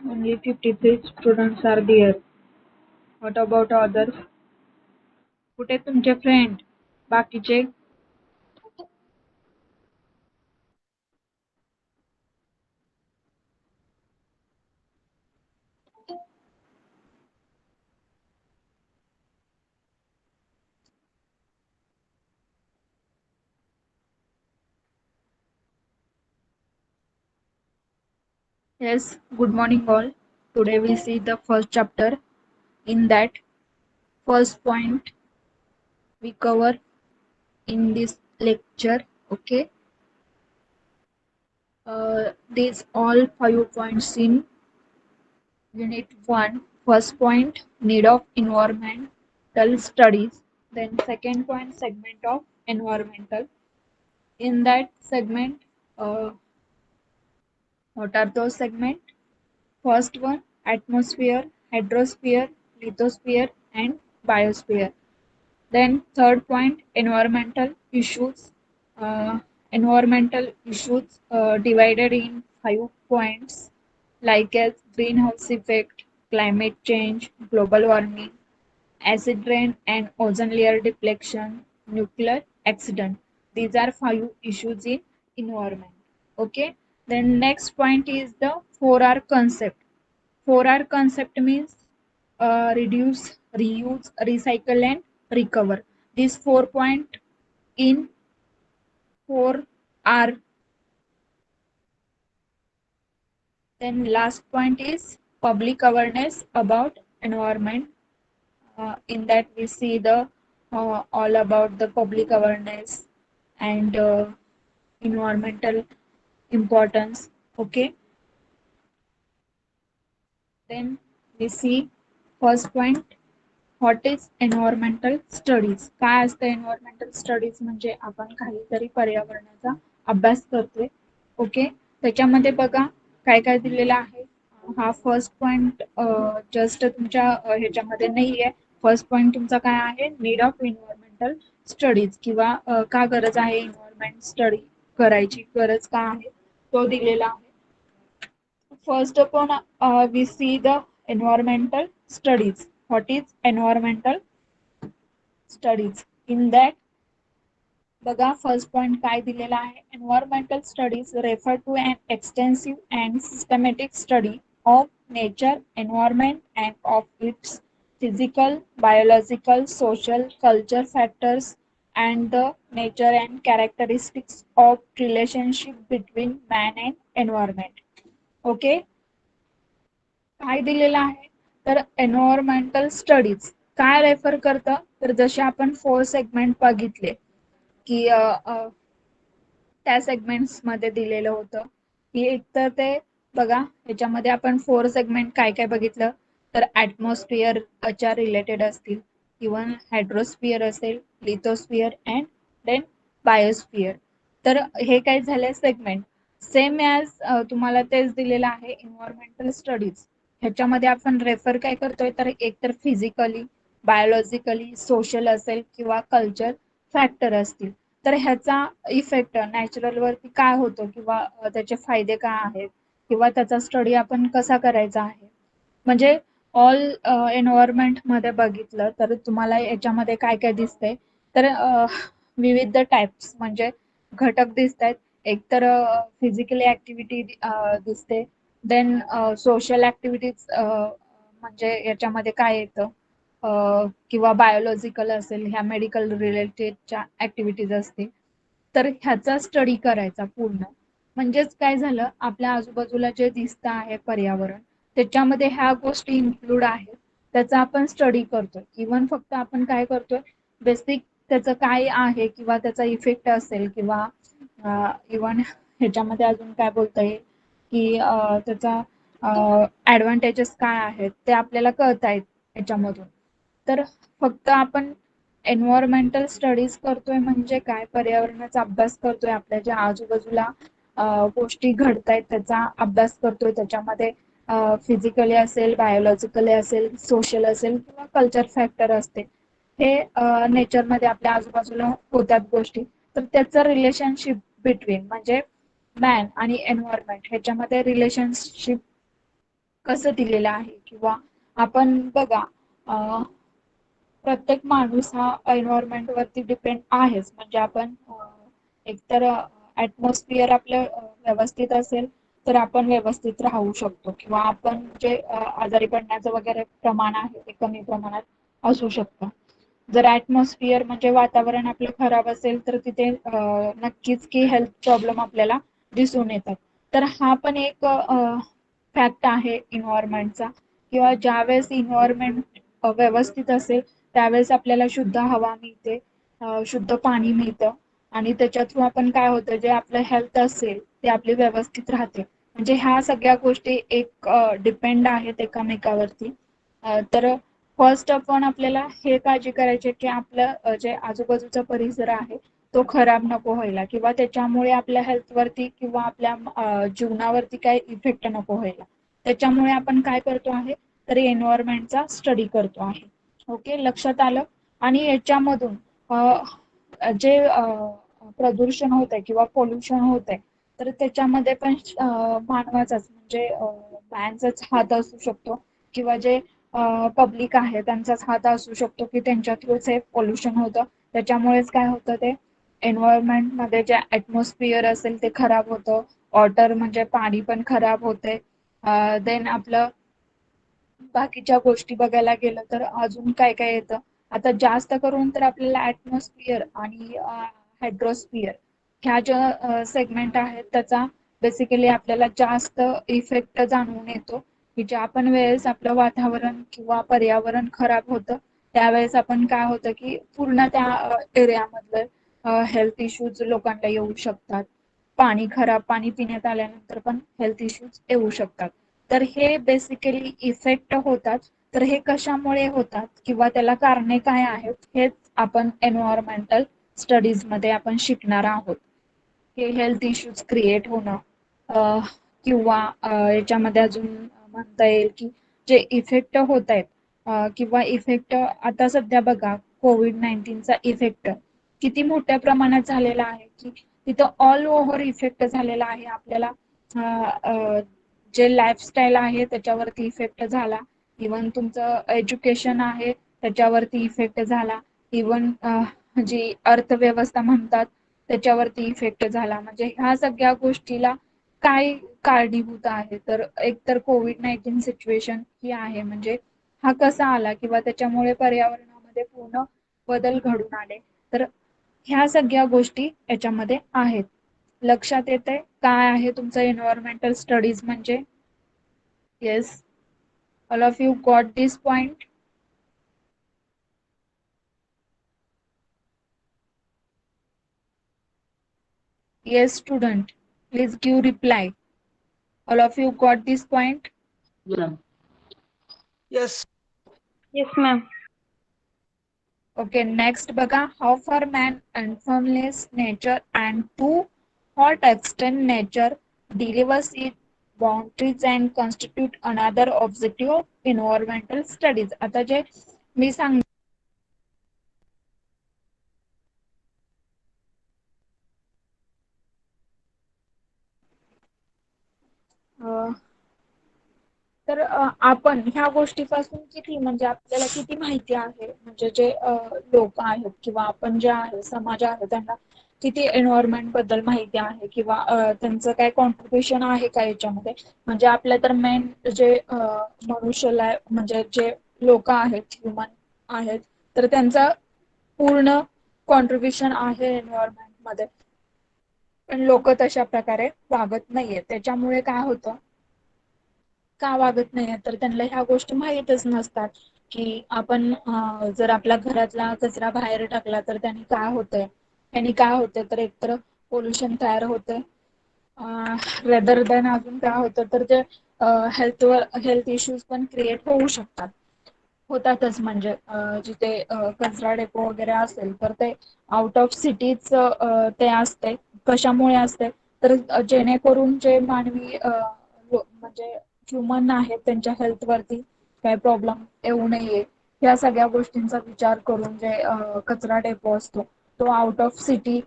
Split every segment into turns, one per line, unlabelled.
Only 53 students are there. What about others? कुठे तुमचे friend बाकीचे? Yes, good morning all. Today we see the first chapter. In that first point we cover in this lecture. Okay, these all 5 points in Unit 1. First point, need of environmental studies. Then second point, segment of environmental. In that segment, uh, what are those segments? First one, atmosphere, hydrosphere, lithosphere, and biosphere. Then third point, environmental issues. Environmental issues divided in 5 points, like as greenhouse effect, climate change, global warming, acid rain and ozone layer depletion, nuclear accident. These are 5 issues in environment. Okay. Then next point is the 4R concept. 4R concept means reduce, reuse, recycle, and recover. These 4 points in 4R. Then last point is public awareness about environment. In that we see the all about the public awareness and environmental importance. Okay. Then we see first point, what is environmental studies. काय असतं environmental studies म्हणजे आपण काहीतरी पर्यावरणाचा अभ्यास करतोय. Okay, त्याच्यामध्ये बघा काय काय दिलेलं आहे. हा फर्स्ट पॉइंट जस्ट तुमच्या ह्याच्यामध्ये नाहीये. फर्स्ट पॉइंट तुमचा काय आहे, नीड ऑफ एन्व्हायरमेंटल स्टडीज किंवा का गरज आहे एन्व्हायरमेंट स्टडी करायची, गरज का आहे तो दिलेला आहे. First upon we see the environmental studies. What is environmental studies? In that बघा फर्स्ट पॉइंट काय दिलेला आहे, environmental studies refer to an extensive and systematic study of nature, environment and of its physical, biological, social, culture factors and the nature and characteristics of relationship between man and environment. Okay, काय दिलेलं आहे तर environmental studies काय refer करतं तर जसे आपण 4 segment बघितले की त्या सेगमेंट्स मध्ये दिलेलं होतं की एकतर ते बघा ह्याच्यामध्ये आपण 4 सेगमेंट काय काय बघितलं तर ऍटमॉस्फिअरच्या रिलेटेड असतील, इव्हन हायड्रोस्फिअर असेल, लिथोस्फिअर अँड देन बायोस्फिअर. तर हे काय झाले सेगमेंट सेम ॲज तुम्हाला तेच दिलेलं आहे एन्व्हायरमेंटल स्टडीज. ह्याच्यामध्ये आपण रेफर काय करतोय तर एकतर फिजिकली, बायोलॉजिकली, सोशल असेल किंवा कल्चर फॅक्टर असतील. तर ह्याचा इफेक्ट नॅचरल वरती काय होतो किंवा त्याचे फायदे काय आहेत किंवा त्याचा स्टडी आपण कसा करायचा आहे. म्हणजे ऑल एन्व्हायरमेंट मध्ये बघितलं तर तुम्हाला याच्यामध्ये काय काय दिसतंय तर विविध टाइप्स म्हणजे घटक दिसत आहेत. एक तर फिजिकली ऍक्टिव्हिटी दिसते, देन सोशल ऍक्टिव्हिटीज म्हणजे याच्यामध्ये काय येतं किंवा बायोलॉजिकल असेल, ह्या मेडिकल रिलेटेडच्या ऍक्टिव्हिटीज असतील. तर ह्याचा स्टडी करायचा पूर्ण. म्हणजेच काय झालं, आपल्या आजूबाजूला जे दिसतं आहे पर्यावरण त्याच्यामध्ये ह्या गोष्टी इन्क्लूड आहेत, त्याचा आपण स्टडी करतोय. इव्हन फक्त आपण काय करतोय बेसिक त्याचं काय आहे किंवा त्याचा इफेक्ट असेल किंवा इव्हन ह्याच्यामध्ये अजून काय बोलता येईल की त्याचा ऍडव्हान्टेजेस काय आहेत ते आपल्याला कळतायत याच्यामधून. तर फक्त आपण एन्व्हायरमेंटल स्टडीज करतोय म्हणजे काय, पर्यावरणाचा अभ्यास करतोय, आपल्या ज्या आजूबाजूला गोष्टी घडतायत त्याचा अभ्यास करतोय. त्याच्यामध्ये फिजिकली असेल, बायोलॉजिकली असेल, सोशल असेल किंवा कल्चर फॅक्टर असते. हे नेचरमध्ये आपल्या आजूबाजूला होतात गोष्टी. तर त्याचं रिलेशनशिप बिटवीन म्हणजे मॅन आणि एन्व्हायरमेंट ह्याच्यामध्ये रिलेशनशिप कसं दिलेलं आहे किंवा आपण बघा प्रत्येक माणूस हा एन्व्हायरमेंट वरती डिपेंड आहेच. म्हणजे आपण एकतर ऍटमॉस्फिअर आपलं व्यवस्थित असेल तर आपण व्यवस्थित राहू शकतो किंवा आपण जे आजारी पडण्याचं वगैरे प्रमाण आहे ते कमी प्रमाणात असू शकतं. जर ऍटमॉस्फिअर म्हणजे वातावरण आपलं खराब असेल तर तिथे नक्कीच की हेल्थ प्रॉब्लेम आपल्याला दिसून येतात. तर हा पण एक फॅक्ट आहे इन्व्हायरमेंटचा किंवा ज्यावेळेस इन्व्हायरमेंट व्यवस्थित असेल त्यावेळेस आपल्याला शुद्ध हवा मिळते, शुद्ध पाणी मिळतं आणि त्याच्या थ्रू आपण काय होतं जे आपलं हेल्थ असेल ते आपली व्यवस्थित राहते. म्हणजे ह्या सगळ्या गोष्टी एक डिपेंड आहेत एकमेकावरती. तर फर्स्ट आपण आपल्याला हे काळजी करायची की आपलं जे आजूबाजूचा परिसर आहे तो खराब नको व्हायला किंवा त्याच्यामुळे आपल्या हेल्थवरती किंवा आपल्या जीवनावरती काही इफेक्ट नको व्हायला. त्याच्यामुळे आपण काय करतो आहे तर एन्व्हायरमेंटचा स्टडी करतो आहे. ओके, लक्षात आलं. आणि याच्यामधून जे प्रदूषण होत आहे किंवा पोल्युशन होत आहे तर त्याच्यामध्ये पण मानवाचाच म्हणजे मॅनचाच हात असू शकतो किंवा जे पब्लिक आहे त्यांचाच हात असू शकतो की त्यांच्या थ्रूच हे पोल्युशन होतं. त्याच्यामुळेच काय होतं ते एन्व्हायरमेंट मध्ये जे ऍटमॉस्फिअर असेल ते खराब होतं. वॉटर म्हणजे पाणी पण खराब होते. देन आपलं बाकीच्या गोष्टी बघायला गेलं तर अजून काय काय येतं. आता जास्त करून तर आपल्याला ऍटमॉस्फिअर आणि हायड्रोस्फिअर ह्या ज्या सेगमेंट आहेत त्याचा बेसिकली आपल्याला जास्त इफेक्ट जाणवून येतो की ज्या पण वेळेस आपलं वातावरण किंवा पर्यावरण खराब होतं त्यावेळेस आपण काय होतं की पूर्ण त्या एरियामधलं हेल्थ इश्यूज लोकांना येऊ शकतात. खराब पाणी पिण्यात आल्यानंतर पण हेल्थ इश्यूज येऊ शकतात. तर हे बेसिकली इफेक्ट होतात. तर हे कशामुळे होतात किंवा त्याला कारणे काय आहेत हेच आपण एन्व्हायरमेंटल स्टडीज मध्ये आपण शिकणार आहोत. हे हेल्थ इश्यूज क्रिएट होणं किंवा याच्यामध्ये अजून म्हणता येईल की जे इफेक्ट होत आहेत किंवा इफेक्ट आता सध्या बघा कोविड-19 चा इफेक्ट किती मोठ्या प्रमाणात झालेला आहे की तिथं ऑल ओव्हर इफेक्ट झालेला आहे आपल्याला. जे लाईफस्टाईल आहे त्याच्यावरती इफेक्ट झाला. इवन तुमचं एज्युकेशन आहे त्याच्यावरती इफेक्ट झाला. इवन जी अर्थव्यवस्था म्हणतात त्याच्यावरती इफेक्ट झाला. म्हणजे ह्या सगळ्या गोष्टीला काय कारणीभूत आहे तर एक तर कोविड-19 सिच्युएशन ही आहे. म्हणजे हा कसा आला किंवा त्याच्यामुळे पर्यावरणामध्ये पूर्ण बदल घडून आले. तर ह्या सगळ्या गोष्टी याच्यामध्ये आहेत. लक्षात येते काय आहे तुमचं एन्व्हायरमेंटल स्टडीज म्हणजे? Yes, all of you got this point? Yes, student. Please give reply. All of you got this point?
Yeah.
Yes.
Yes, ma'am.
Okay, next बघा. How far man influences nature and to what extent nature delivers its boundaries and constitute another objective of environmental studies. आता जे मी सांग तर आपण ह्या गोष्टीपासून किती म्हणजे आपल्याला किती माहिती आहे म्हणजे जे लोक आहेत किंवा आपण जे आहे समाज आहे त्यांना किती एन्व्हायरमेंट बद्दल माहिती आहे किंवा त्यांचं काय कॉन्ट्रीब्युशन आहे का याच्यामध्ये. म्हणजे आपल्या तर मेन जे मनुष्याला म्हणजे जे लोक आहेत ह्युमन आहेत तर त्यांचा पूर्ण कॉन्ट्रीब्युशन आहे एन्व्हायरमेंट मध्ये. पण लोक तशा प्रकारे वागत नाहीये. त्याच्यामुळे काय होतं का वागत नाही तर त्यांना ह्या गोष्टी माहीतच नसतात की आपण जर आपल्या घरातला कचरा बाहेर टाकला तर त्यांनी काय होतंय. त्यांनी काय होतंय तर एकतर पोल्युशन तयार होतंय. रेदर दॅन अजून काय होतं तर ते हेल्थ इश्यूज पण क्रिएट होऊ शकतात. होतातच म्हणजे जिथे कचरा डेपो वगैरे असेल तर ते आउट ऑफ सिटीज ते असते. कशामुळे असते तर जेणेकरून जे मानवी म्हणजे ह्युमन आहेत त्यांच्या हेल्थ वरती काही प्रॉब्लेम येऊ नये या सगळ्या गोष्टींचा विचार करून जे कचरा डेपो असतो तो आउट ऑफ सिटी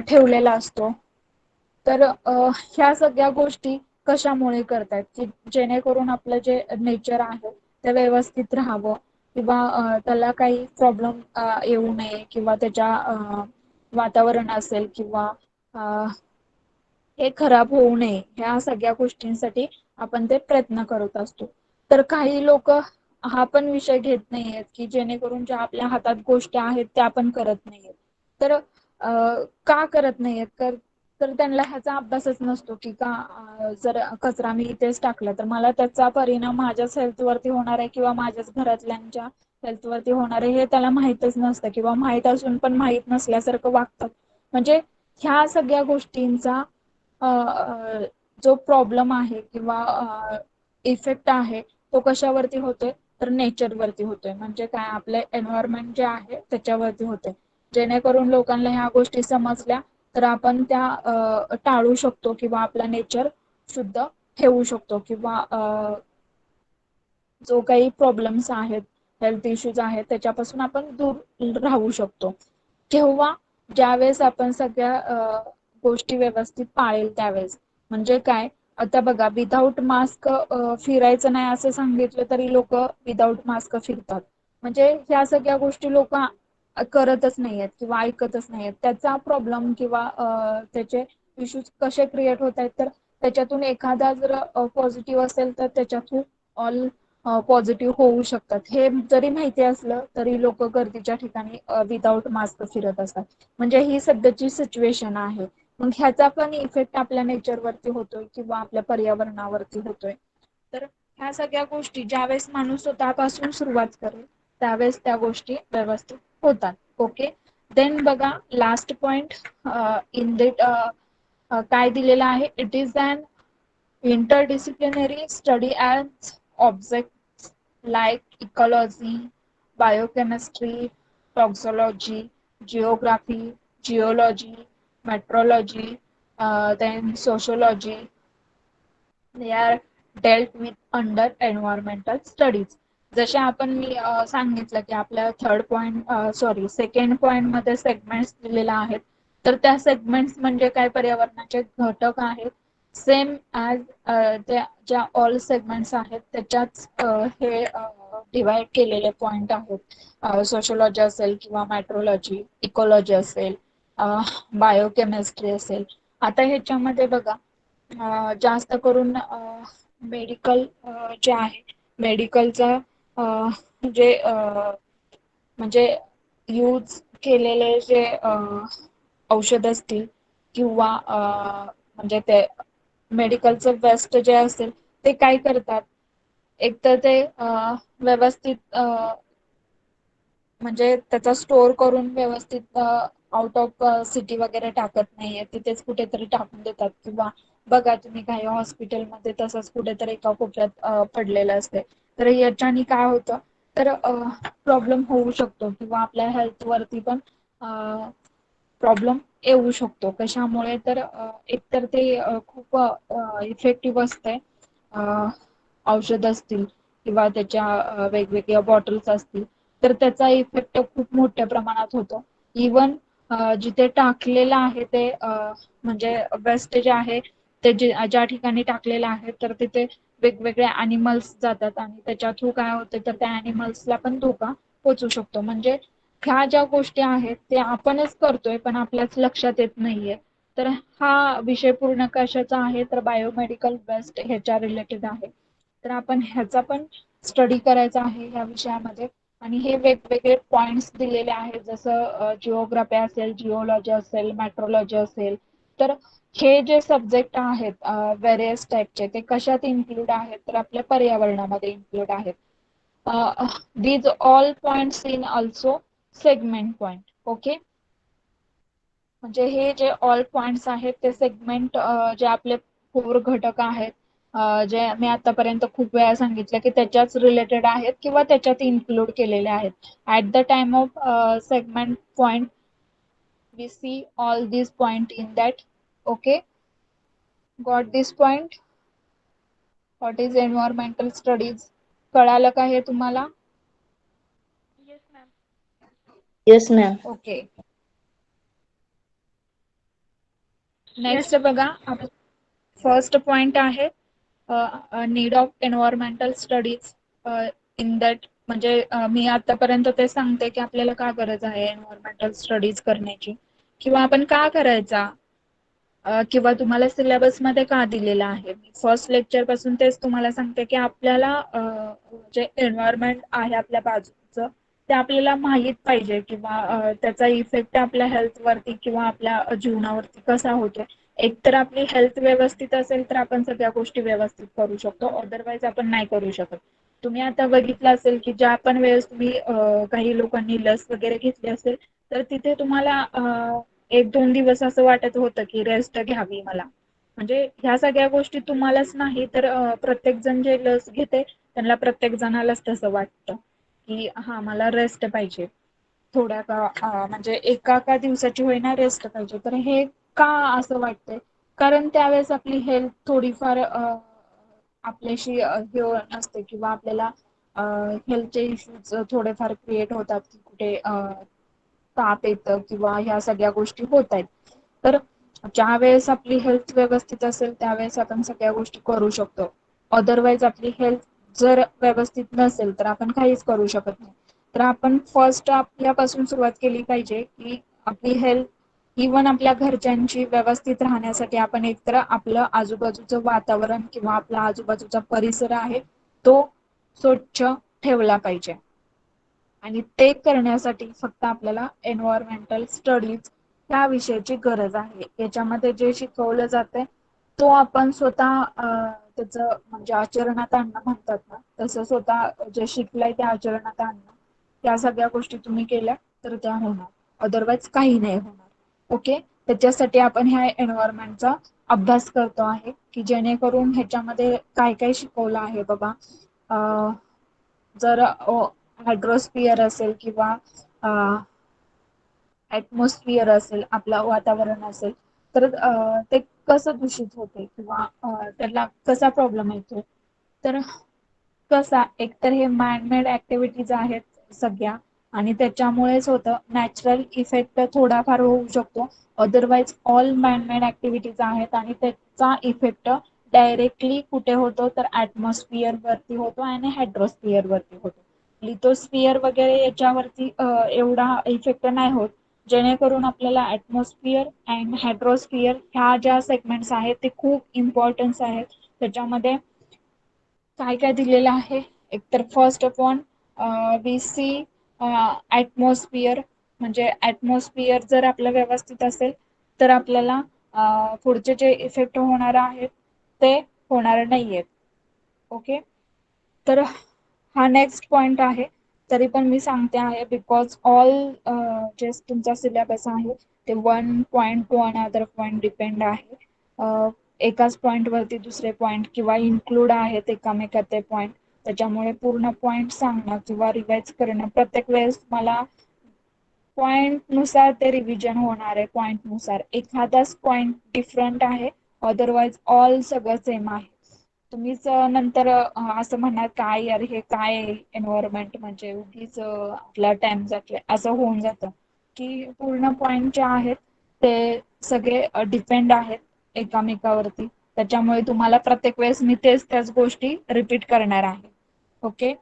ठेवलेला असतो. तर ह्या सगळ्या गोष्टी कशामुळे करतायत की जेणेकरून आपलं जे नेचर आहे ते व्यवस्थित राहावं किंवा त्याला काही प्रॉब्लेम येऊ नये किंवा त्याच्या वातावरण असेल किंवा हे खराब होऊ नये ह्या सगळ्या गोष्टींसाठी आपण ते प्रयत्न करत असतो. तर काही लोक हा पण विषय घेत नाहीयेत की जेणेकरून ज्या आपल्या हातात गोष्टी आहेत त्या आपण करत नाहीयेत. तर का करत नाहीयेत तर त्यांना ह्याचा अभ्यासच नसतो की का जर कचरा मी इथेच टाकला तर मला त्याचा परिणाम माझ्याच हेल्थवरती होणार आहे किंवा माझ्याच घरातल्यांच्या हेल्थवरती होणार आहे हे त्याला माहीतच नसतं किंवा माहीत असून पण माहीत नसल्यासारखं वागतात. म्हणजे ह्या सगळ्या गोष्टींचा जो प्रॉब्लेम आहे किंवा इफेक्ट आहे तो कशावरती होतोय तर नेचरवरती होतोय. म्हणजे काय आपले एन्व्हायरमेंट जे आहे त्याच्यावरती होते. जेणेकरून लोकांना ह्या गोष्टी समजल्या तर आपण त्या टाळू शकतो किंवा आपला नेचर शुद्ध ठेवू शकतो किंवा जो काही प्रॉब्लेम्स आहेत हेल्थ इश्यूज आहेत त्याच्यापासून आपण दूर राहू शकतो. केव्हा ज्यावेळेस आपण सगळ्या गोष्टी व्यवस्थित पाळेल त्यावेळेस. म्हणजे काय आता बघा विदाऊट मास्क फिरायचं नाही असं सांगितलं तरी लोक विदाऊट मास्क फिरतात. म्हणजे ह्या सगळ्या गोष्टी लोक करतच नाहीयेत किंवा ऐकतच नाहीयेत. त्याचा प्रॉब्लेम किंवा त्याचे इश्यूज कसे क्रिएट होत आहेत तर त्याच्यातून एखादा जर पॉझिटिव्ह असेल तर त्याच्यातून ऑल पॉझिटिव्ह होऊ शकतात. हे जरी माहिती असलं तरी लोक गर्दीच्या ठिकाणी विदाऊट मास्क फिरत असतात. म्हणजे ही सध्याची सिच्युएशन आहे. मग ह्याचा पण इफेक्ट आपल्या नेचरवरती होतोय किंवा आपल्या पर्यावरणावरती होतोय. तर ह्या सगळ्या गोष्टी ज्यावेळेस माणूस स्वतःपासून सुरुवात करेल त्यावेळेस त्या गोष्टी व्यवस्थित होतात. ओके. देन बघा लास्ट पॉइंट इन दिट काय दिलेलं आहे. It is an interdisciplinary study as objects like ecology, biochemistry, toxicology, geography, geology, meteorology, then sociology. They are dealt with under environmental studies. जसे आपण मी सांगितलं की आपल्या थर्ड पॉइंट सेकंड पॉइंट मध्ये segments दिलेले आहेत. तर त्या सेगमेंट्स म्हणजे काय पर्यावरणाचे घटक आहेत. सेम ॲज ज्या ऑल सेगमेंट्स आहेत त्याच्याच हे डिवाइड केलेले पॉइंट आहेत. सोशोलॉजी असेल किंवा मेट्रोलॉजी, इकोलॉजी असेल, बायोकेमिस्ट्री असेल. आता ह्याच्यामध्ये बघा जास्त करून मेडिकल जे आहे मेडिकलचा जे म्हणजे यूज केलेले जे औषध असतील किंवा म्हणजे ते मेडिकलचं वेस्ट जे असेल ते काय करतात एक तर ते व्यवस्थित म्हणजे त्याचा स्टोअर करून व्यवस्थित आउट ऑफ सिटी वगैरे टाकत नाहीये. तिथेच कुठेतरी टाकून देतात किंवा बघा तुम्ही काही हॉस्पिटलमध्ये तसंच कुठेतरी एका कोपऱ्यात पडलेलं असते. तर याच्याने काय होतं तर प्रॉब्लेम होऊ शकतो किंवा आपल्या हेल्थ वरती पण प्रॉब्लेम येऊ शकतो. कशामुळे तर एकतर ते खूप इफेक्टिव्ह असते. औषध असतील किंवा त्याच्या वेगवेगळ्या बॉटल्स असतील तर त्याचा इफेक्ट खूप मोठ्या प्रमाणात होतो. इवन जिथे टाकलेलं आहे ते म्हणजे वेस्ट जे आहे ते ज्या ठिकाणी टाकलेलं आहे तर तिथे वेगवेगळे अॅनिमल्स जातात आणि त्याच्या थ्रू काय होते तर त्या अॅनिमल्सला पण धोका पोहोचू शकतो. म्हणजे ह्या ज्या गोष्टी आहेत ते आपणच करतोय पण आपल्याच लक्षात येत नाहीये. तर हा विषय पूर्ण कशाचा आहे तर बायोमेडिकल वेस्ट ह्याच्या रिलेटेड आहे. तर आपण ह्याचा पण स्टडी करायचा आहे ह्या विषयामध्ये. आणि हे वेगवेगळे पॉइंट्स दिलेले आहेत जसं जिओग्राफी असेल, जिओलॉजी असेल, मेट्रोलॉजी असेल. तर हे जे सब्जेक्ट आहेत व्हेरियस टाईपचे ते कशात इन्क्लूड आहेत तर आपल्या पर्यावरणामध्ये इन्क्लूड आहेत. these all points in also segment point. Okay. म्हणजे हे जे ऑल पॉइंट्स आहेत ते सेगमेंट जे आपले कोर घटक आहेत जे मी आतापर्यंत खूप वेळा सांगितलं की त्याच्याच रिलेटेड आहेत किंवा त्याच्यात इन्क्लूड केलेले आहेत. At the time of segment point we see all these point in that. Okay, got this point. What is environmental studies? कळालं का हे तुम्हाला?
Yes, ma'am.
Yes, ma'am.
Okay.
Yes,
next बघा फर्स्ट पॉइंट आहे need of environmental studies in that म्हणजे मी आतापर्यंत ते सांगते की आपल्याला का गरज आहे एन्व्हायरमेंटल स्टडीज करण्याची किंवा आपण का करायचा किंवा तुम्हाला सिलेबस मध्ये का दिलेला आहे. मी फर्स्ट लेक्चर पासून तेच तुम्हाला सांगते की आपल्याला जे एन्व्हायरमेंट आहे आपल्या बाजूचं ते आपल्याला माहित पाहिजे किंवा त्याचा इफेक्ट आपल्या हेल्थ वरती किंवा आपल्या जीवनावरती कसा होतोय. एकतर आपली हेल्थ व्यवस्थित असेल तर आपण सगळ्या गोष्टी व्यवस्थित करू शकतो, अदरवाईज आपण नाही करू शकत. तुम्ही आता बघितलं असेल की ज्या पण वेळेस तुम्ही काही लोकांनी लस वगैरे घेतली असेल तर तिथे तुम्हाला 1-2 दिवस असं वाटत होतं की रेस्ट घ्यावी मला. म्हणजे ह्या सगळ्या गोष्टी तुम्हालाच नाही तर प्रत्येक जण जे लस घेते त्यांना प्रत्येक जणालाच तसं वाटतं की हा मला रेस्ट पाहिजे. थोड्या का म्हणजे एका का दिवसाची होईना रेस्ट पाहिजे. तर हे का असं वाटतंय? कारण त्यावेळेस आपली हेल्थ थोडीफार आपल्याशी हे नसते किंवा आपल्याला हेल्थचे इश्यूज थोडेफार क्रिएट होतात की कुठे ताप येतं किंवा ह्या सगळ्या गोष्टी होत आहेत. तर ज्या वेळेस आपली हेल्थ व्यवस्थित असेल त्यावेळेस आपण सगळ्या गोष्टी करू शकतो. अदरवाईज आपली हेल्थ जर व्यवस्थित नसेल तर आपण काहीच करू शकत नाही. तर आपण फर्स्ट आपल्यापासून सुरुवात केली पाहिजे की आपली हेल्थ इव्हन आपल्या घरच्यांची व्यवस्थित राहण्यासाठी आपण एकतर आपलं आजूबाजूचं वातावरण किंवा आपला आजूबाजूचा परिसर आहे तो स्वच्छ ठेवला पाहिजे. आणि ते करण्यासाठी फक्त आपल्याला एन्व्हायरमेंटल स्टडीज ह्या विषयाची गरज आहे. याच्यामध्ये जे शिकवलं जातंय तो आपण स्वतः त्याचं म्हणजे आचरणात आणणं म्हणतात ना तसं स्वतः जे शिकलंय ते आचरणात आणणं. त्या सगळ्या गोष्टी तुम्ही केल्या तर त्या होणार, अदरवाईज काही नाही होणार. ओके, त्याच्यासाठी आपण ह्या एन्व्हायरमेंटचा अभ्यास करतो आहे की जेणेकरून ह्याच्यामध्ये काय काय शिकवलं आहे बाबा. जर हायड्रोस्फिअर असेल किंवा ऍटमॉस्फिअर असेल आपलं वातावरण असेल तर ते कसं दूषित होते किंवा त्याला कसा प्रॉब्लेम येतो. तर कसा एकतर हे मॅनमेड ऍक्टिव्हिटीज आहेत सगळ्या आणि त्याच्यामुळेच होतं. नॅचरल इफेक्ट थोडाफार होऊ शकतो, अदरवाईज ऑल मॅनमेड ऍक्टिव्हिटीज आहेत आणि त्याचा इफेक्ट डायरेक्टली कुठे होतो तर ऍटमॉस्फिअर वरती होतो आणि हायड्रोस्फिअर वरती होतो. लिथोस्फिअर वगैरे याच्यावरती एवढा इफेक्ट नाही होत. जेणेकरून आपल्याला ऍटमॉस्फिअर अँड हायड्रोस्फिअर ह्या ज्या सेगमेंट्स आहेत ते खूप इम्पॉर्टन्स आहेत. त्याच्यामध्ये काय काय दिलेलं आहे एकतर first of on we see atmosphere म्हणजे ऍटमॉस्फिअर जर आपलं व्यवस्थित असेल तर आपल्याला पुढचे जे इफेक्ट होणार आहेत ते होणार नाहीयेत. ओके, तर हा नेक्स्ट पॉइंट आहे. तरी पण मी सांगते आहे बिकॉज ऑल जे तुमचा सिलेबस आहे ते 1 point two another point depend आहे. एकाच पॉइंट वरती दुसरे पॉइंट किंवा इन्क्लूड आहेत एकामेकात ते पॉइंट. त्याच्यामुळे पूर्ण पॉइंट सांगणं किंवा रिवाइज करणं प्रत्येक वेळेस मला पॉइंट नुसार ते रिव्हिजन होणार आहे. पॉइंट नुसार एखादाच पॉइंट डिफरंट आहे, अदरवाईज ऑल सगळं सेम आहे. तुम्हीच नंतर असं म्हणणार काय यार हे काय एन्व्हायरमेंट म्हणजे उगीच आपला टाइम जातोय असं होऊन जातं की पूर्ण पॉइंट जे आहेत ते सगळे डिपेंड आहेत एकामेकावरती. त्याच्यामुळे तुम्हाला प्रत्येक वेळेस मी त्याच गोष्टी रिपीट करणार आहे. ओके,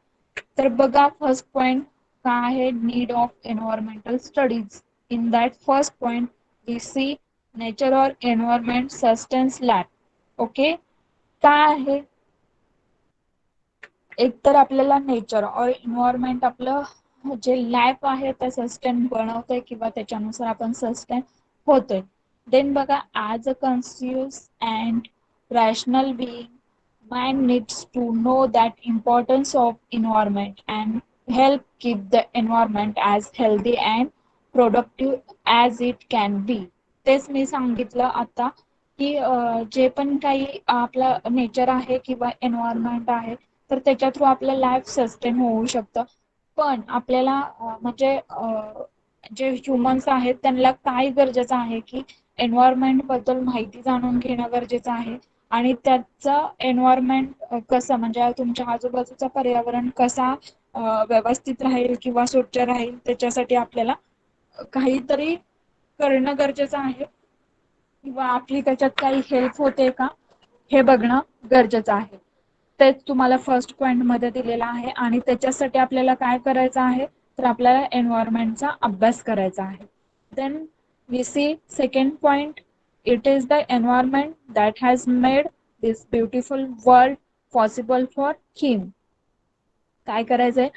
तर बघा फर्स्ट पॉइंट काय आहे need of environmental studies. In that first point we see nature और एन्व्हायरमेंट सस्टेन्स लॅब. ओके, काय आहे एक तर आपल्याला नेचर और एन्व्हायरमेंट आपलं जे लॅब आहे ते सस्टेन बनवतंय किंवा त्याच्यानुसार आपण सस्टेन होतोय. देन बघा as a conscious and rational being man needs to know that importance of environment and help keep the environment as healthy and productive as it can be. तेच मी सांगितलं आता की जे पण काही आपलं नेचर आहे किंवा एन्व्हायरमेंट आहे तर त्याच्या थ्रू आपलं लाईफ सस्टेन होऊ शकतं. पण आपल्याला म्हणजे जे ह्युमन्स आहेत त्यांना काय गरजेचं आहे की एन्व्हायरमेंट बद्दल माहिती जाणून घेणं गरजेचं आहे आणि त्याचं एन्व्हायरमेंट कसं म्हणजे तुमच्या आजूबाजूचं पर्यावरण कसा व्यवस्थित राहील किंवा स्वच्छ राहील त्याच्यासाठी आपल्याला काहीतरी करणं गरजेचं आहे किंवा आपली त्याच्यात काही हेल्प होते का हे बघणं गरजेचं आहे. तेच तुम्हाला फर्स्ट पॉइंट मध्ये दिलेलं आहे आणि त्याच्यासाठी आपल्याला काय करायचं आहे, तर आपल्याला एन्व्हायरमेंटचा अभ्यास करायचा आहे. Then we see second point, it is the environment that has made this beautiful world possible for him. काय करायचंय,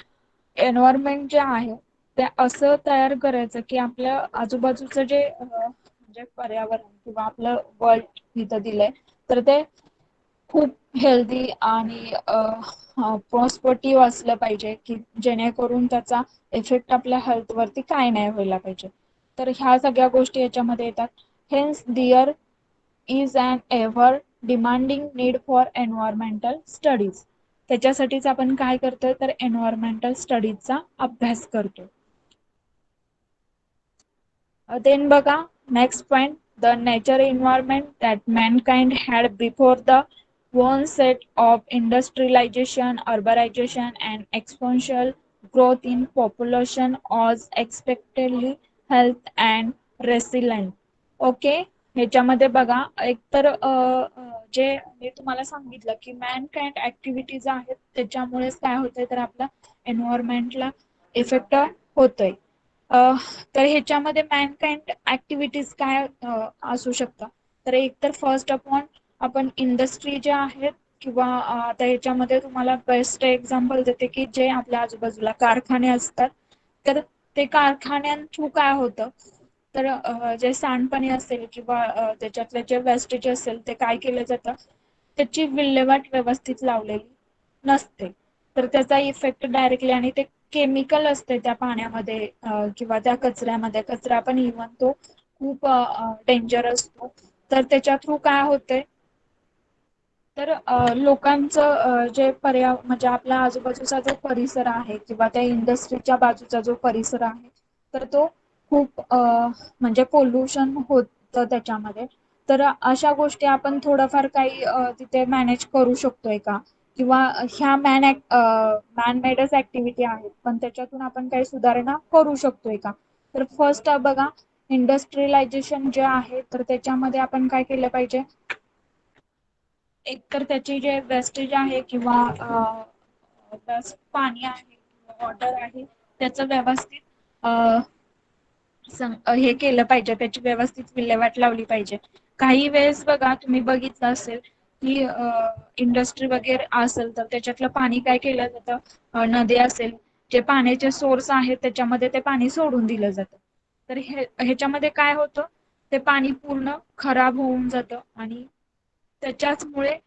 एन्व्हायरमेंट जे आहे ते असं तयार करायचं की आपल्या आजूबाजूचं जे म्हणजे पर्यावरण किंवा आपलं वर्ल्ड इथं दिलंय तर ते खूप हेल्दी आणि पॉझिटिव्ह असलं पाहिजे, की जेणेकरून त्याचा इफेक्ट आपल्या हेल्थ वरती काय नाही व्हायला पाहिजे. तर ह्या सगळ्या गोष्टी याच्यामध्ये येतात. Hence there is an ever demanding need for environmental studies. त्याच्यासाठीच आपण काय करतोय, तर एन्व्हायरमेंटल स्टडीजचा अभ्यास करतो. देन बघा next point, the nature environment that Mankind had before the onset of industrialization, urbanization, and exponential growth in population was expectedly health and resilient. Okay, ह्याच्यामध्ये बघा एकतर जे मी तुम्हाला सांगितलं की मॅनकाइंड ऍक्टिव्हिटीज आहेत त्याच्यामुळेच काय होतंय, तर आपल्या एन्व्हायरमेंटला इफेक्ट होतोय. तर ह्याच्यामध्ये मॅनकाइंड ऍक्टिव्हिटीज काय असू शकतात, तर एक तर फर्स्ट अपॉन आपण इंडस्ट्री ज्या आहेत किंवा आता ह्याच्यामध्ये तुम्हाला बेस्ट एक्झाम्पल देते की जे आपल्या आजूबाजूला कारखाने असतात, तर ते कारखान्यां थ्रू काय होतं, तर जे सांडपाणी असेल किंवा त्याच्यातले जे वेस्टेज असेल ते काय केलं जातं, त्याची विल्हेवाट व्यवस्थित लावलेली नसते. तर त्याचा इफेक्ट डायरेक्टली, आणि ते केमिकल असते त्या पाण्यामध्ये किंवा त्या कचऱ्यामध्ये, कचरा पण इव्हन तो खूप डेंजर असतो. तर त्याच्या थ्रू काय होते, तर लोकांचं जे म्हणजे आपल्या आजूबाजूचा जो परिसर आहे किंवा त्या इंडस्ट्रीच्या बाजूचा जो परिसर आहे तर तो खूप म्हणजे पोल्युशन होतं त्याच्यामध्ये. तर अशा गोष्टी आपण थोडंफार काही तिथे मॅनेज करू शकतोय का, किंवा ह्या मॅन मेडच ऍक्टिव्हिटी आहेत पण त्याच्यातून आपण काही सुधारणा करू शकतोय का. तर फर्स्ट बघा, इंडस्ट्रियलायझेशन जे आहे तर त्याच्यामध्ये आपण काय केलं पाहिजे, एक तर त्याचे जे वेस्टेज आहे किंवा पाणी आहे किंवा वॉटर आहे त्याचं व्यवस्थित हे केलं पाहिजे, त्याची व्यवस्थित विल्हेवाट लावली पाहिजे. काही वेळेस बघा तुम्ही बघितलं असेल की इंडस्ट्री वगैरे असेल तर त्याच्यातलं पाणी काय केलं जातं, नदी असेल जे पाण्याचे सोर्स आहेत त्याच्यामध्ये ते पाणी सोडून दिलं जातं. तर ह्याच्यामध्ये काय होतं, ते पाणी पूर्ण खराब होऊन जातं आणि त्याच्याचमुळे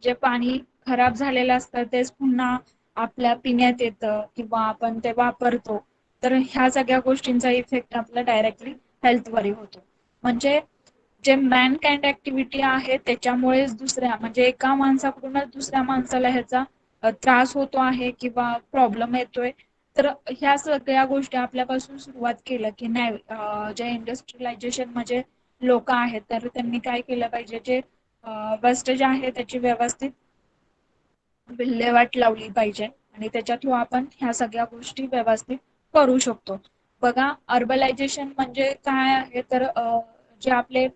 जे पाणी खराब झालेलं असतं तेच पुन्हा आपल्या पिण्यात येतं किंवा आपण ते वापरतो. तर ह्या सगळ्या गोष्टींचा इफेक्ट आपला डायरेक्टली हेल्थवरही होतो. म्हणजे जे मॅनकाइंड ऍक्टिव्हिटी आहे त्याच्यामुळेच दुसऱ्या म्हणजे एका माणसाकडूनच दुसऱ्या माणसाला ह्याचा त्रास होतो आहे किंवा प्रॉब्लेम येतोय. तर ह्या सगळ्या गोष्टी आपल्यापासून सुरुवात केलं की नाही, जे इंडस्ट्रियलायझेशन म्हणजे लोक आहेत तर त्यांनी काय केलं पाहिजे, जे वेस्टेज आहे त्याची व्यवस्थित विल्हेवाट लावली पाहिजे आणि त्याच्या थ्रू आपण ह्या सगळ्या गोष्टी व्यवस्थित करू शकतो. बघा अर्बलायझेशन म्हणजे काय आहे, तर जे आपले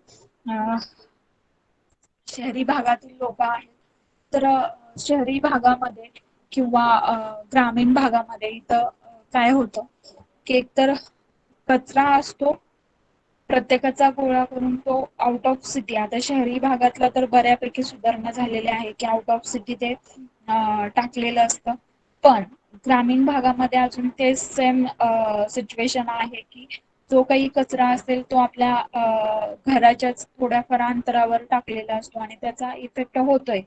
शहरी भागातील लोक आहेत तर शहरी भागामध्ये किंवा ग्रामीण भागामध्ये इथं काय होतं की एकतर कचरा असतो प्रत्येकाचा गोळा करून तो आउट ऑफ सिटी, आता शहरी भागातला तर बऱ्यापैकी सुधारणा झालेली आहे की आउट ऑफ सिटी ते टाकलेलं असतं, पण ग्रामीण भागामध्ये अजून ते सेम सिच्युएशन आहे की जो काही कचरा असेल तो आपल्या घराच्याच थोड्याफार अंतरावर टाकलेला असतो आणि त्याचा इफेक्ट होतोय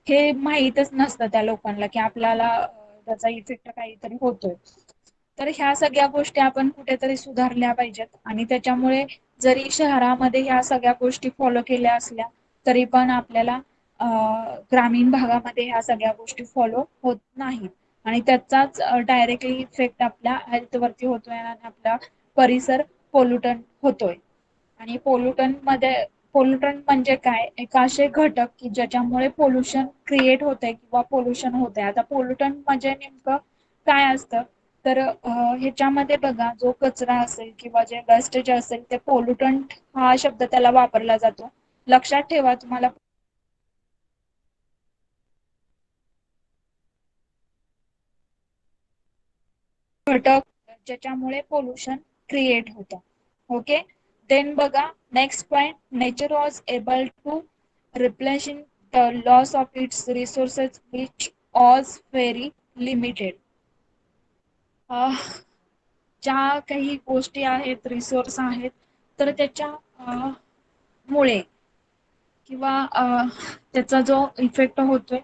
हे माहीतच नसतं त्या लोकांना की आपल्याला त्याचा इफेक्ट काहीतरी होतोय. तर ह्या सगळ्या गोष्टी आपण कुठेतरी सुधारल्या पाहिजेत आणि त्याच्यामुळे जरी शहरामध्ये ह्या सगळ्या गोष्टी फॉलो केल्या असल्या तरी पण आपल्याला ग्रामीण भागामध्ये ह्या सगळ्या गोष्टी फॉलो होत नाहीत आणि त्याचाच डायरेक्टली इफेक्ट आपल्या हेल्थवरती होतोय आणि आपला परिसर पोल्युटन होतोय. आणि पोल्युटन म्हणजे काय, एक असे घटक की ज्याच्यामुळे पोल्युशन क्रिएट होतंय किंवा पोल्युशन होतंय. आता पोल्युटन म्हणजे नेमकं काय असतं, तर ह्याच्यामध्ये बघा जो कचरा असेल किंवा जे वेस्टेज असेल ते पोल्युटंट हा शब्द त्याला वापरला जातो. लक्षात ठेवा तुम्हाला घटक ज्याच्यामुळे पोल्युशन क्रिएट होतं. ओके, देन बघा next point, nature was able to replacing the loss of its resources which was very limited. ज्या काही गोष्टी आहेत, रिसोर्स आहेत, तर त्याच्या मुळे किंवा त्याचा जो इफेक्ट होतोय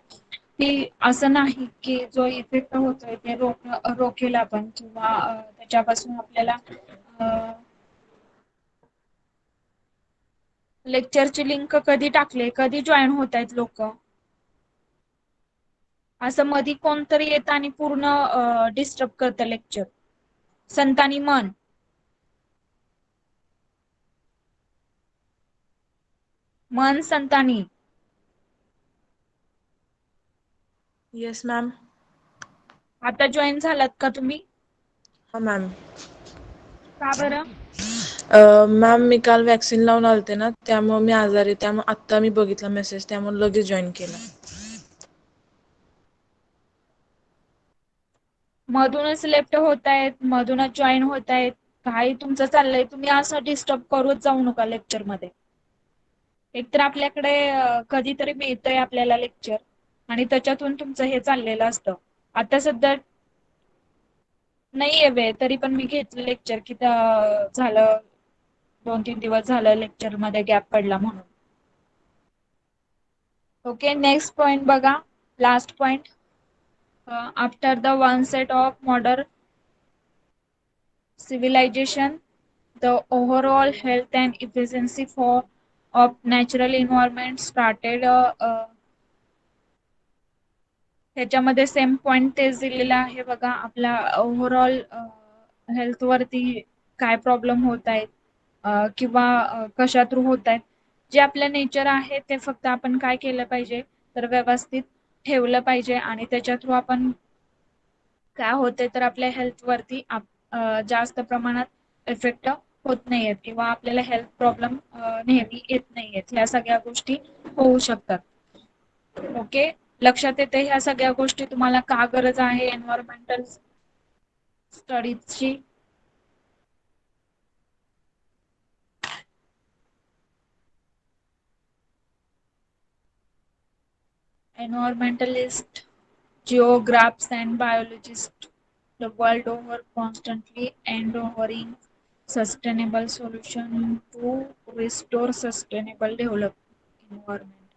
की असं नाही की जो इफेक्ट होतोय ते रोखेल आपण किंवा त्याच्यापासून आपल्याला लेक्चरची लिंक कधी टाकले, कधी जॉईन होत आहेत लोक, असं मधी कोणतरी येतं आणि पूर्ण डिस्टर्ब करतं लेक्चर. संतानी मन संतानी.
Yes ma'am.
आता जॉईन झालात का तुम्ही?
हा मॅम.
का बरं?
मॅम मी काल वॅक्सिन लावून आलते ना, त्यामुळे मी आजारी, त्यामुळे आत्ता मी बघितला मेसेज, त्यामुळे लगेच जॉईन केला.
मधूनच लेफ्ट होत आहेत, मधूनच जॉईन होत आहेत, काही तुमचं चाललंय. तुम्ही असं डिस्टर्ब करत जाऊ नका लेक्चर मध्ये. एकतर आपल्याकडे कधीतरी मिळतंय आपल्याला लेक्चर आणि त्याच्यातून तुमचं हे चाललेलं असतं. आता सध्या नाहीये वेळ, तरी पण मी घेतलं लेक्चर की झालं 2-3 दिवस झालं लेक्चर मध्ये गॅप पडला म्हणून. ओके, नेक्स्ट पॉइंट बघा, last point. After the onset of modern civilization, the overall health and efficiency of natural environment started. त्याच्यामध्ये सेम पॉइंट तेच दिलेला आहे बघा. आपला ओव्हरऑल हेल्थ वरती काय प्रॉब्लेम होत आहेत किंवा कशा थ्रू होत आहेत, जे आपलं नेचर आहे ते फक्त आपण काय केलं पाहिजे तर व्यवस्थित ठेवलं पाहिजे आणि त्याच्या थ्रू आपण काय होते तर आपल्या हेल्थ वरती जास्त प्रमाणात इफेक्ट होत नाहीयेत किंवा आपल्याला हेल्थ प्रॉब्लेम नेहमी येत नाहीयेत. ह्या सगळ्या गोष्टी होऊ शकतात. ओके, लक्षात येते ह्या सगळ्या गोष्टी तुम्हाला का गरज आहे environmental स्टडीजची? Environmentalists, geographers and biologists the world over constantly endeavoring sustainable solution to restore sustainable development environment.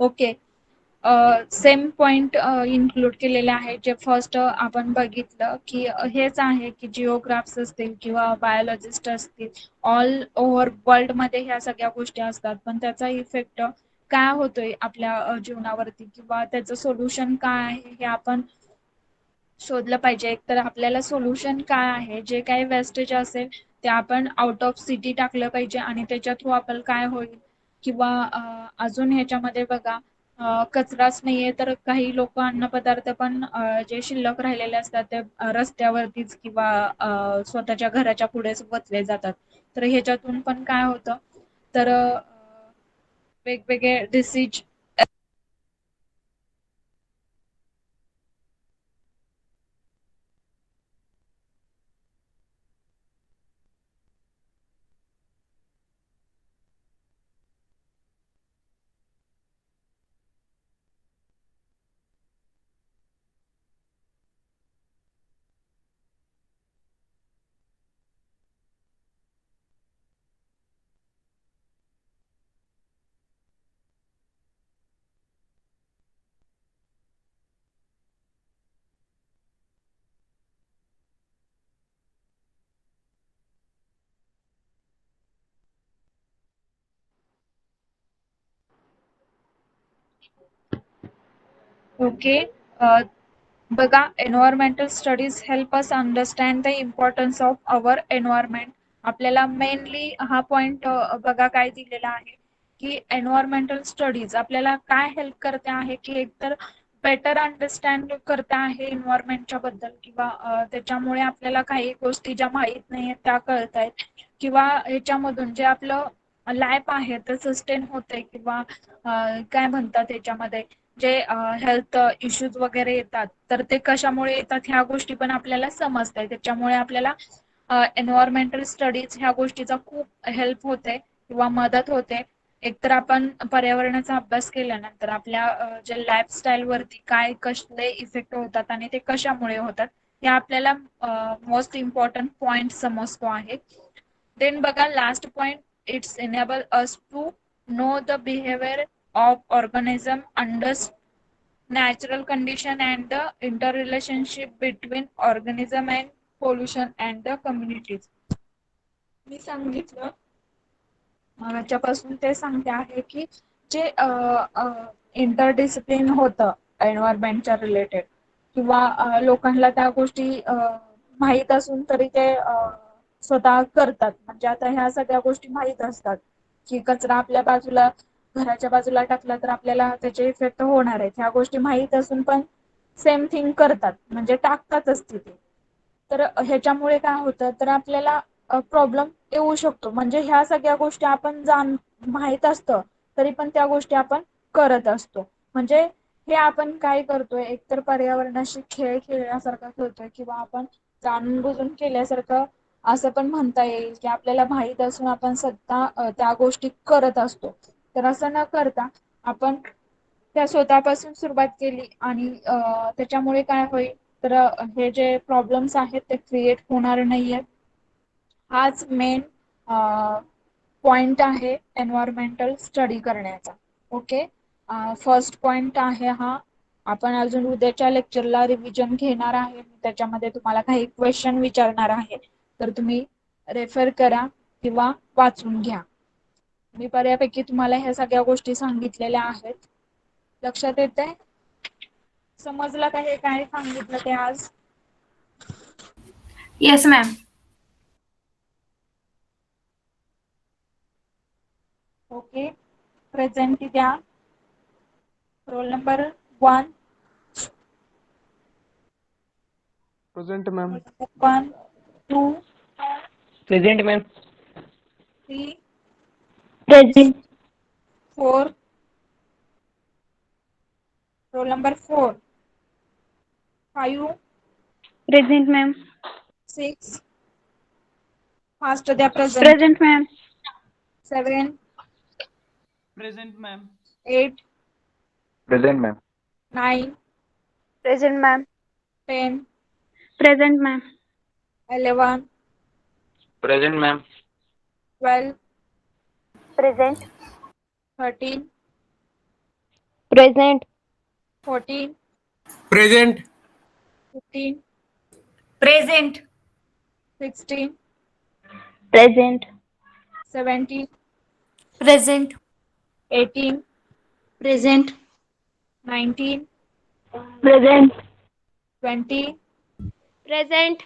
Okay, same point include केलेले आहे. जे फर्स्ट आपण बघितलं की हेच आहे की जिओग्राफ्स असतील किंवा बायोलॉजिस्ट असतील, ऑल ओव्हर वर्ल्ड मध्ये ह्या सगळ्या गोष्टी असतात, पण त्याचा इफेक्ट काय होतोय आपल्या जीवनावरती किंवा त्याचं सोल्युशन काय आहे हे आपण शोधलं पाहिजे. एकतर आपल्याला सोल्युशन काय आहे, जे काही वेस्टेज असेल ते आपण आउट ऑफ सिटी टाकलं पाहिजे आणि त्याच्या थ्रू आपल्याला काय होईल किंवा अजून ह्याच्यामध्ये बघा, कचराच नाहीये तर काही लोक अन्नपदार्थ पण जे शिल्लक राहिलेले असतात ते रस्त्यावरतीच किंवा स्वतःच्या घराच्या पुढेच वचले जातात. तर ह्याच्यातून पण काय होतं तर वेगवेगळे डिसीज ओके. बघा, environmental studies help us understand the importance of our environment. आपल्याला मेनली हा पॉइंट बघा काय दिलेला आहे की एन्व्हायरमेंटल स्टडीज आपल्याला काय हेल्प करते आहे की एकतर बेटर अंडरस्टँड करते आहे एन्व्हायरमेंटच्या बद्दल किंवा त्याच्यामुळे आपल्याला काही गोष्टी ज्या माहीत नाही त्या कळत आहेत किंवा ह्याच्यामधून जे आपलं लाईफ आहे ते सस्टेन होते किंवा काय म्हणतात त्याच्यामध्ये जे हेल्थ इश्यूज वगैरे येतात तर ते कशामुळे येतात ह्या गोष्टी पण आपल्याला समजतात. त्याच्यामुळे आपल्याला एन्व्हायरमेंटल स्टडीज ह्या गोष्टीचा खूप हेल्प होते किंवा मदत होते. एकतर आपण पर्यावरणाचा अभ्यास केल्यानंतर आपल्या जे लाईफस्टाईल वरती काय कसले इफेक्ट होतात आणि ते कशामुळे होतात हे आपल्याला मोस्ट इम्पॉर्टंट पॉइंट समजतो आहे. देन बघा last point, it's enable us to know the behaviour of organism, understand natural condition and the interrelationship between organism and pollution and the communities. मी सांगितलं याच्यापासून ते सांगते आहे की जे इंटरडिसिप्लिन होतं एन्व्हायरमेंटच्या रिलेटेड किंवा लोकांना त्या गोष्टी माहीत असून तरी ते स्वतः करतात. म्हणजे आता ह्या सगळ्या गोष्टी माहीत असतात की कचरा आपल्या बाजूला घराच्या बाजूला टाकला तर आपल्याला त्याचे इफेक्ट होणार आहेत. ह्या गोष्टी माहीत असून पण सेम थिंग करतात म्हणजे टाकतातच तिथे. तर ह्याच्यामुळे काय होतं तर आपल्याला प्रॉब्लेम येऊ शकतो. म्हणजे ह्या सगळ्या गोष्टी आपण माहीत असतं तरी पण त्या गोष्टी आपण करत असतो. म्हणजे हे आपण काय करतोय एकतर पर्यावरणाशी खेळ खेळण्यासारखं खेळतोय किंवा आपण जाणून बुजून केल्यासारखं असं पण म्हणता येईल की आपल्याला माहीत असून आपण सध्या त्या गोष्टी करत असतो. तर असं न करता आपण त्या स्वतःपासून सुरुवात केली आणि त्याच्यामुळे काय होईल तर हे जे प्रॉब्लेम्स आहेत ते क्रिएट होणार नाहीयेत. हाच मेन पॉइंट आहे एन्व्हायरमेंटल स्टडी करण्याचा. ओके, फर्स्ट पॉइंट आहे हा. आपण अजून उद्याच्या लेक्चरला रिव्हिजन घेणार आहे. त्याच्यामध्ये तुम्हाला काही क्वेश्चन विचारणार आहे तर तुम्ही रेफर करा किंवा वाचून घ्या. मी बऱ्यापैकी तुम्हाला ह्या सगळ्या गोष्टी सांगितलेल्या आहेत. लक्षात येते? समजलं का हे काय सांगितलं ते आज?
Yes, ma'am.
ओके, प्रेझेंट द्या. Roll number 1.
Present, ma'am.
1, 2,
Present, ma'am.
3,
Present.
4. Roll number 4. 5,
Present, ma'am.
6. Fast द्या present.
Present, ma'am.
7,
Present, ma'am.
8,
Present, ma'am.
9,
Present, ma'am.
10,
Present, ma'am.
11,
Present, ma'am.
12,
Present.
13,
Present.
14,
Present.
15,
Present.
16,
Present.
17,
Present.
18,
Present.
19,
Present.
20,
Present.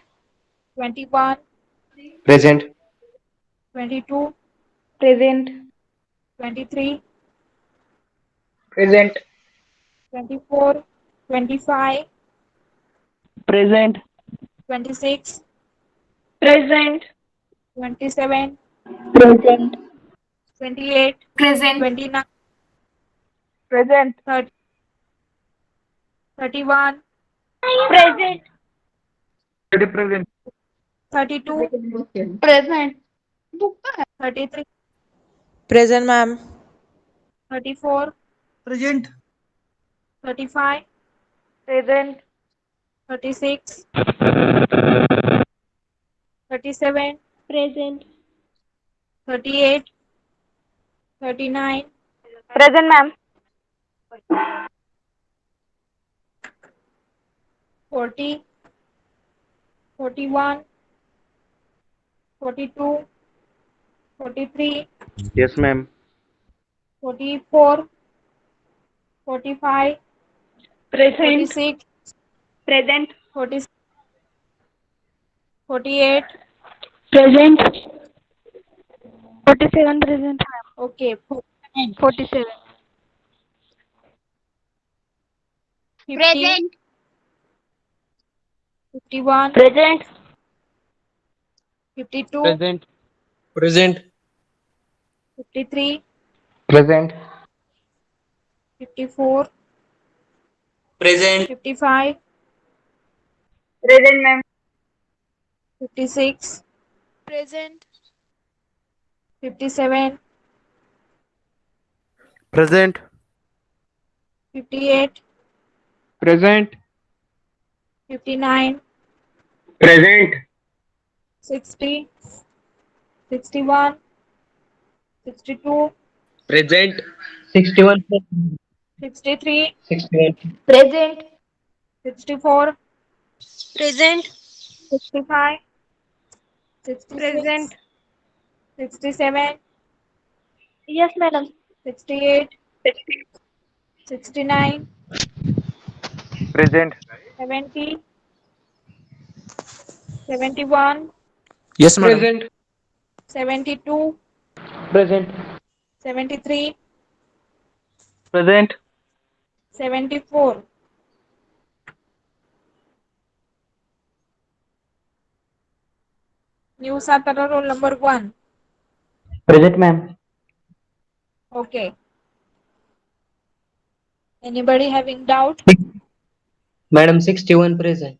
21,
Present.
22,
Present.
23,
Present.
24, 25,
Present.
26,
Present.
27,
Present.
28,
Present.
29,
Present.
30, 31,
Present.
Present.
32,
Present.
33,
Present, ma'am.
34,
Present.
35,
Present.
36, 37,
Present.
38, 39,
Present, ma'am.
40, 41, 42, 43,
Yes, ma'am.
44, 45,
Present.
46,
Present.
40, 48.
Present. 47. Present, ma'am.
Okay.
47.
50,
Present.
51,
Present.
52,
Present. Present.
53,
Present.
54,
Present.
55,
Present, ma'am.
56,
Present.
57,
Present.
58,
Present.
59,
Present.
60, 61, 62,
Present. 61.
63,
61.
Present.
64,
Present.
65, 66,
Present.
67,
Yes, madam.
68, 69,
Present.
70, 71,
Yes, madam. Present.
72,
Present.
73,
Present.
74. New Satara roll number 1.
Present, ma'am.
Okay. Anybody having doubt?
Madam, 61 present.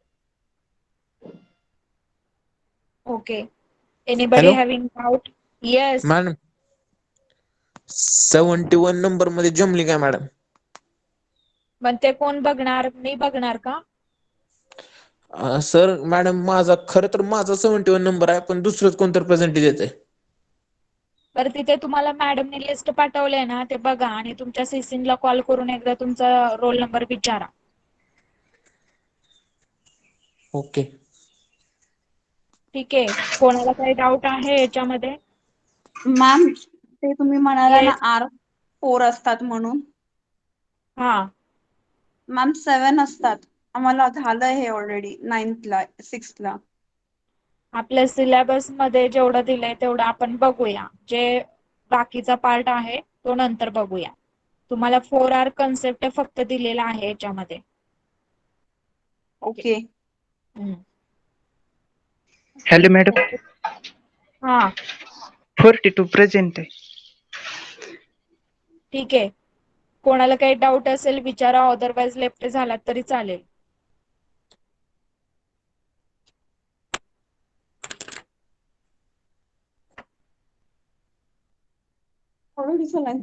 Okay. Anybody
hello
having doubt? Yes.
Madam 71 number मध्ये जमली काय madam?
पण ते कोण बघणार? मी बघणार का?
Sir madam माझा खरं तर माझा 71 नंबर आहे पण दुसरंच कोणतर प्रेझेंटेज येते.
तर तिथे तुम्हाला मॅडमने लिस्ट पाठवले ना ते बघा आणि तुमच्या सीसीनला कॉल करून एकदा तुमचा रोल नंबर विचारा.
ओके.
ठीक आहे. कोणाला काही डाऊट आहे याच्यामध्ये?
मॅम ते तुम्ही म्हणाला ना
Yes.
R4 असतात म्हणून
हा.
मॅम 7 असतात. आम्हाला झालंय हे ऑलरेडी 9th ला 6th ला.
आपल्या सिलेबस मध्ये जेवढं दिलंय तेवढं आपण बघूया. जे बाकीचा पार्ट आहे तो नंतर बघूया. तुम्हाला 4R कन्सेप्ट फक्त दिलेला आहे याच्यामध्ये.
ओके.
हॅलो मॅडम
हा
42 प्रेझेंट आहे.
ठीक आहे. कोणाला काही डाऊट असेल विचारा, अदरवाइज लेफ्ट झाला तरी चालेल.
ऑलरेडी झालाय.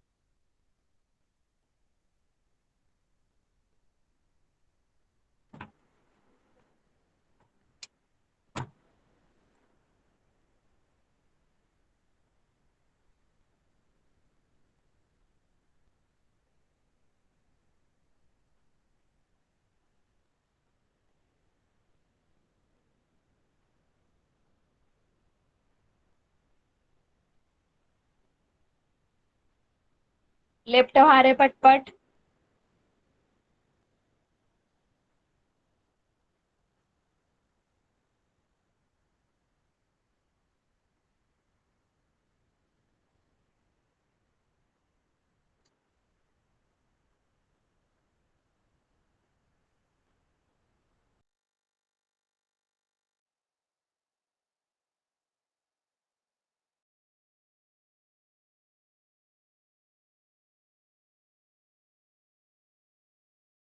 लेफ्ट व्हा रे पटपट.